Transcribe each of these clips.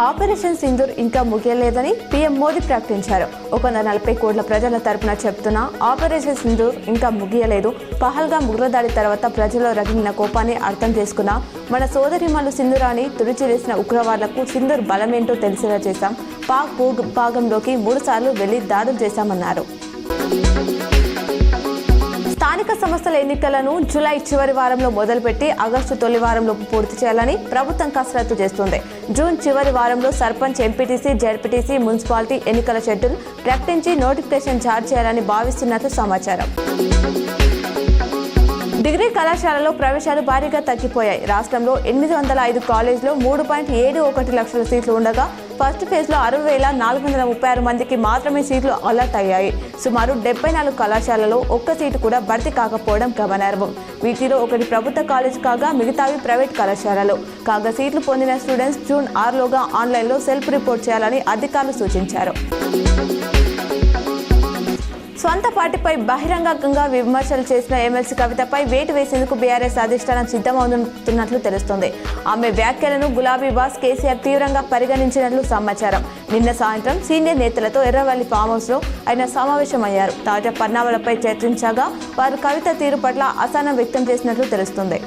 Operation Sindoor ఇంకా ముగియలేదని PM Modi ప్రకటించారు. 140 కోట్ల ప్రజల తరపున చెప్తున్న ఆపరేషన్ సింధూర్ ఇంకా ముగియలేదు. పహల్గామ్ ఉగ్రదాడి తర్వాత ప్రజల్లో రగిలిన కోపాన్ని అర్థం చేసుకున్న మన సోదరిమల్లు సింధూరాన్ని తుడిచివేసిన ఉగ్రవాదులకు సింధూర్ బలమేంటో తెలిసేలా చేశాం. పాక్ భూభాగంలోకి 3 సార్లు వెళ్లి దాడులు చేశామన్నారు. స్థానిక సంస్థల ఎన్నికలను జూలై చివరి వారంలో మొదలుపెట్టి ఆగస్టు తొలి వారంలోపు పూర్తి చేయాలని ప్రభుత్వం కసరత్తు చేస్తుంది. జూన్ చివరి వారంలో సర్పంచ్, ఎంపీటీసీ, జెడ్పీటీసీ, మున్సిపాలిటీ ఎన్నికల షెడ్యూల్ ప్రకటించి నోటిఫికేషన్ జారీ చేయాలని భావిస్తున్నట్లు సమాచారం. డిగ్రీ కళాశాలలో ప్రవేశాలు భారీగా తగ్గిపోయాయి. రాష్ట్రంలో 805 కాలేజీలో 3.71 లక్షల సీట్లు ఉండగా ఫస్ట్ ఫేజ్లో 60,436 మందికి మాత్రమే సీట్లు అలాట్ అయ్యాయి. సుమారు 74 కళాశాలలో ఒక్క సీటు కూడా భర్తీ కాకపోవడం గమనార్హం. వీటిలో ఒకటి ప్రభుత్వ కాలేజ్ కాగా మిగతావి ప్రైవేట్ కళాశాలలు కాగా సీట్లు పొందిన స్టూడెంట్స్ జూన్ 6లోగా ఆన్లైన్లో సెల్ఫ్ రిపోర్ట్ చేయాలని అధికారులు సూచించారు. స్వంత పార్టీపై బహిరంగంగా విమర్శలు చేసిన ఎమ్మెల్సీ కవితపై వేటు వేసేందుకు బీఆర్ఎస్ అధిష్టానం సిద్ధమవుతున్నట్లు తెలుస్తోంది. ఆమె వ్యాఖ్యలను గులాబీ బాస్ కేసీఆర్ తీవ్రంగా పరిగణించినట్లు సమాచారం. నిన్న సాయంత్రం సీనియర్ నేతలతో ఎర్రవల్లి ఫామ్ హౌస్లో ఆయన సమావేశమయ్యారు. తాజా పరిణామాలపై చర్చించగా వారు కవిత తీరు పట్ల అసహనం వ్యక్తం చేసినట్లు తెలుస్తుంది.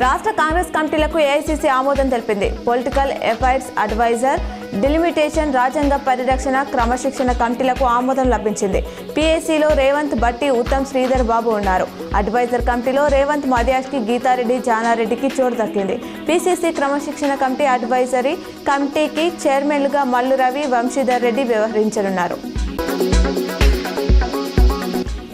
రాష్ట్ర కాంగ్రెస్ కమిటీలకు ఏఐసీసీ ఆమోదం తెలిపింది. పొలిటికల్ అఫైర్స్ అడ్వైజర్, డిలిమిటేషన్, రాజ్యాంగ పరిరక్షణ, క్రమశిక్షణ కమిటీలకు ఆమోదం లభించింది. పీఏసీలో రేవంత్, బట్టి, ఉత్తమ్, శ్రీధర్ బాబు ఉన్నారు. అడ్వైజర్ కమిటీలో రేవంత్, మధ్యాష్కి, గీతారెడ్డి, జానారెడ్డికి చోటు దక్కింది. పీసీసీ క్రమశిక్షణ కమిటీ అడ్వైజరీ కమిటీకి చైర్మన్లుగా మల్లు రవి, వంశీధర్ రెడ్డి వ్యవహరించనున్నారు.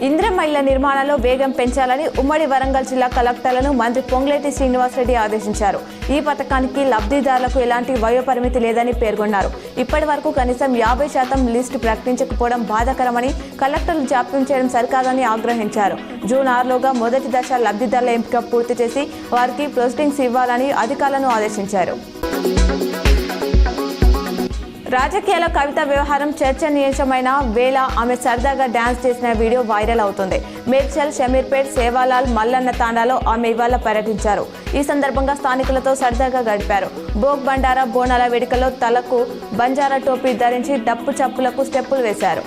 ఇందిరమ్మ ఇళ్ల నిర్మాణంలో వేగం పెంచాలని ఉమ్మడి వరంగల్ జిల్లా కలెక్టర్లను మంత్రి పొంగులేటి శ్రీనివాసరెడ్డి ఆదేశించారు. ఈ పథకానికి లబ్ధిదారులకు ఎలాంటి వయోపరిమితి లేదని పేర్కొన్నారు. ఇప్పటి వరకు కనీసం 50% లిస్టు ప్రకటించకపోవడం బాధాకరమని, కలెక్టర్లు జాప్యం చేయడం సరికాదని ఆగ్రహించారు. జూన్ 6లోగా మొదటి దశ లబ్ధిదారుల ఎంపిక పూర్తి చేసి వారికి ప్రొసీడింగ్స్ ఇవ్వాలని అధికారులను ఆదేశించారు. రాజకీయాల కవిత వ్యవహారం చర్చనీయాంశమైన వేళ ఆమె సరదాగా డ్యాన్స్ చేసిన వీడియో వైరల్ అవుతుంది. మేడ్చల్, షమీర్పేట్, సేవాలాల్, మల్లన్న తాండాలో ఆమె ఇవాళ పర్యటించారు. ఈ సందర్భంగా స్థానికులతో సరదాగా గడిపారు. భోగ్ బండారా బోనాల వేడుకలో తలకు బంజారా టోపీ ధరించి డప్పు చప్పులకు స్టెప్పులు వేశారు.